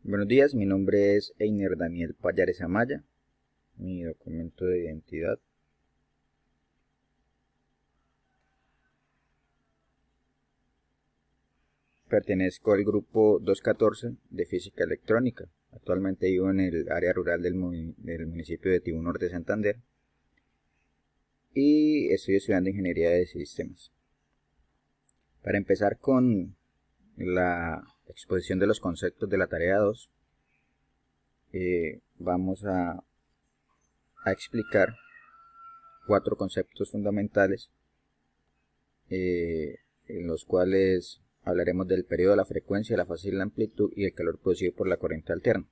Buenos días, mi nombre es Einer Daniel Payares Amaya, mi documento de identidad. Pertenezco al grupo 214 de Física Electrónica. Actualmente vivo en el área rural del municipio de Tibú Norte, Santander, y estoy estudiando Ingeniería de Sistemas. Para empezar con la exposición de los conceptos de la tarea 2, vamos a explicar 4 conceptos fundamentales en los cuales hablaremos del periodo, la frecuencia, la fase y la amplitud y el calor producido por la corriente alterna.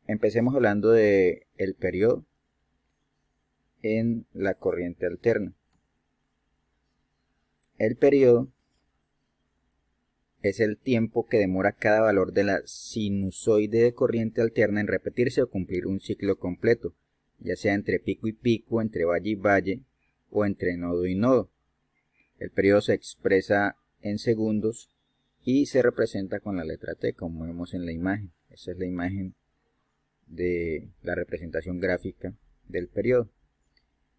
Empecemos hablando del periodo en la corriente alterna. El periodo es el tiempo que demora cada valor de la sinusoide de corriente alterna en repetirse o cumplir un ciclo completo, ya sea entre pico y pico, entre valle y valle o entre nodo y nodo. El periodo se expresa en segundos y se representa con la letra T, como vemos en la imagen. Esa es la imagen de la representación gráfica del periodo.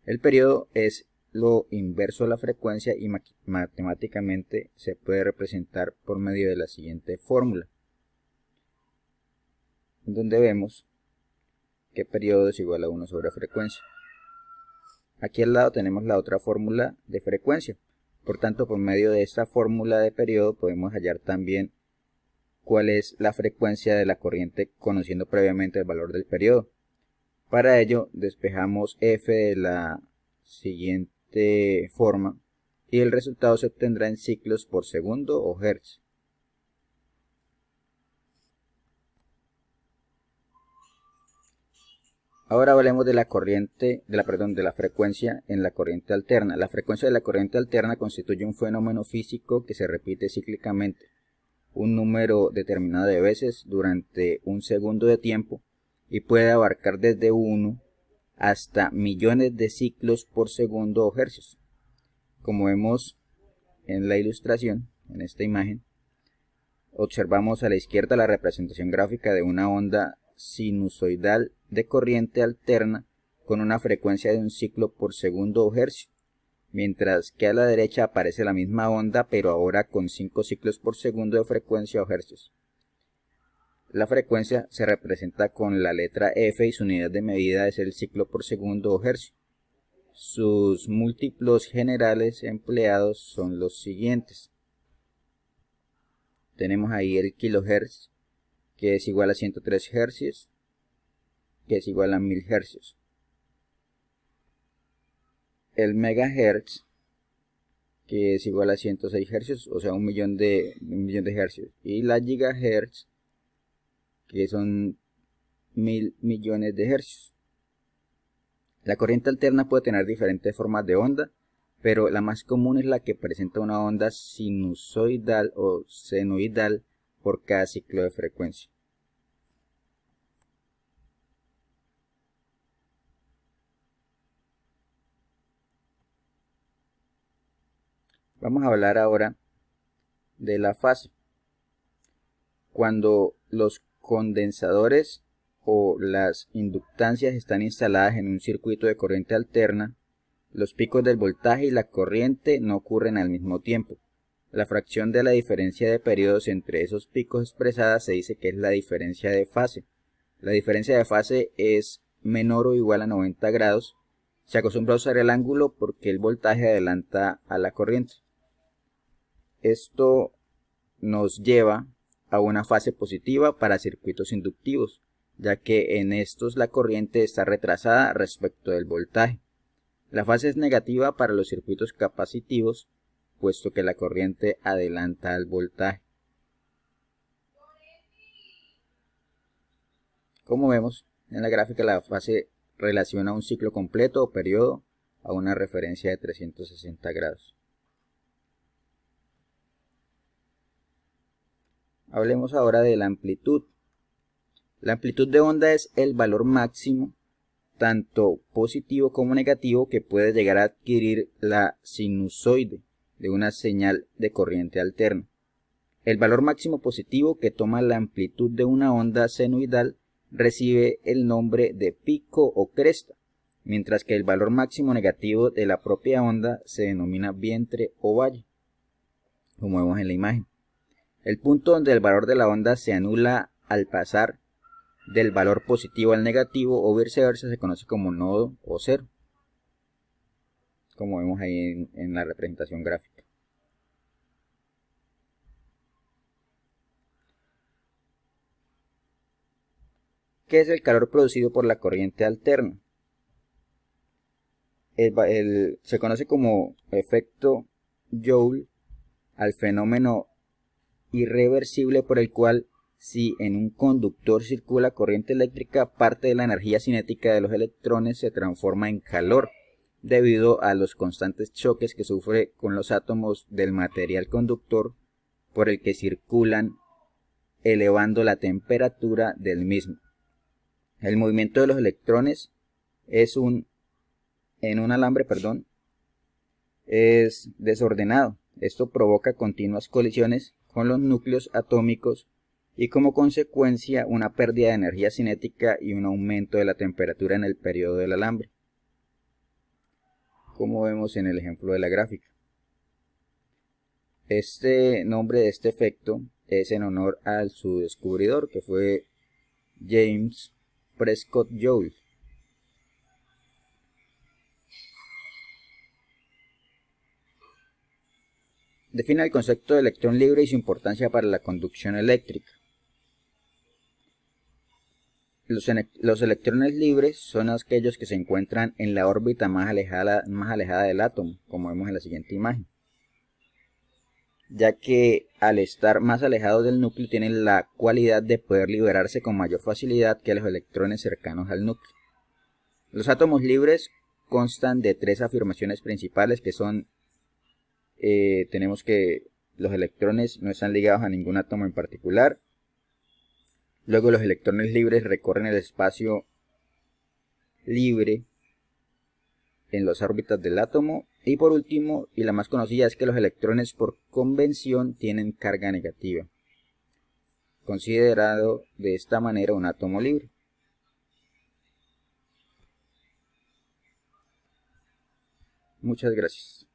El periodo es lo inverso a la frecuencia y matemáticamente se puede representar por medio de la siguiente fórmula, donde vemos que periodo es igual a 1 sobre frecuencia. Aquí al lado tenemos la otra fórmula de frecuencia. Por tanto, por medio de esta fórmula de periodo podemos hallar también cuál es la frecuencia de la corriente conociendo previamente el valor del periodo. Para ello despejamos f de la siguiente forma y el resultado se obtendrá en ciclos por segundo o hertz. Ahora hablemos de la frecuencia en la corriente alterna. La frecuencia de la corriente alterna constituye un fenómeno físico que se repite cíclicamente un número determinado de veces durante un segundo de tiempo y puede abarcar desde 1 hasta millones de ciclos por segundo o hercios. Como vemos en la ilustración, en esta imagen, observamos a la izquierda la representación gráfica de una onda sinusoidal de corriente alterna con una frecuencia de un ciclo por segundo o hercio, mientras que a la derecha aparece la misma onda pero ahora con 5 ciclos por segundo de frecuencia o hercios. La frecuencia se representa con la letra F y su unidad de medida es el ciclo por segundo o hercio. Sus múltiplos generales empleados son los siguientes. Tenemos ahí el kilohertz, que es igual a 103 hercios, que es igual a 1000 hercios. El megahertz, que es igual a 106 hercios, o sea, un millón de hercios. Y la gigahertz, que son 1000 millones de hercios. La corriente alterna puede tener diferentes formas de onda, pero la más común es la que presenta una onda sinusoidal o senoidal por cada ciclo de frecuencia. Vamos a hablar ahora de la fase. Cuando los condensadores o las inductancias están instaladas en un circuito de corriente alterna, los picos del voltaje y la corriente no ocurren al mismo tiempo. La fracción de la diferencia de periodos entre esos picos expresada se dice que es la diferencia de fase. La diferencia de fase es menor o igual a 90 grados. Se acostumbra a usar el ángulo porque el voltaje adelanta a la corriente. Esto nos lleva a una fase positiva para circuitos inductivos, ya que en estos la corriente está retrasada respecto del voltaje. La fase es negativa para los circuitos capacitivos, puesto que la corriente adelanta al voltaje. Como vemos en la gráfica, la fase relaciona un ciclo completo o periodo a una referencia de 360 grados. Hablemos ahora de la amplitud. La amplitud de onda es el valor máximo, tanto positivo como negativo, que puede llegar a adquirir la sinusoide de una señal de corriente alterna. El valor máximo positivo que toma la amplitud de una onda senoidal recibe el nombre de pico o cresta, mientras que el valor máximo negativo de la propia onda se denomina vientre o valle, como vemos en la imagen. El punto donde el valor de la onda se anula al pasar del valor positivo al negativo o viceversa se conoce como nodo o cero, como vemos ahí en la representación gráfica. ¿Qué es el calor producido por la corriente alterna? Se conoce como efecto Joule al fenómeno irreversible por el cual, si en un conductor circula corriente eléctrica, parte de la energía cinética de los electrones se transforma en calor debido a los constantes choques que sufre con los átomos del material conductor por el que circulan, elevando la temperatura del mismo. El movimiento de los electrones en un alambre, es desordenado. Esto provoca continuas colisiones con los núcleos atómicos y como consecuencia una pérdida de energía cinética y un aumento de la temperatura en el periodo del alambre, como vemos en el ejemplo de la gráfica. Este nombre de este efecto es en honor a su descubridor, que fue James Prescott Joule. Define el concepto de electrón libre y su importancia para la conducción eléctrica. Los electrones libres son aquellos que se encuentran en la órbita más alejada del átomo, como vemos en la siguiente imagen, ya que al estar más alejados del núcleo tienen la cualidad de poder liberarse con mayor facilidad que los electrones cercanos al núcleo. Los átomos libres constan de tres afirmaciones principales que son tenemos que los electrones no están ligados a ningún átomo en particular. Luego los electrones libres recorren el espacio libre en las órbitas del átomo. Y por último, y la más conocida, es que los electrones por convención tienen carga negativa, considerado de esta manera un átomo libre. Muchas gracias.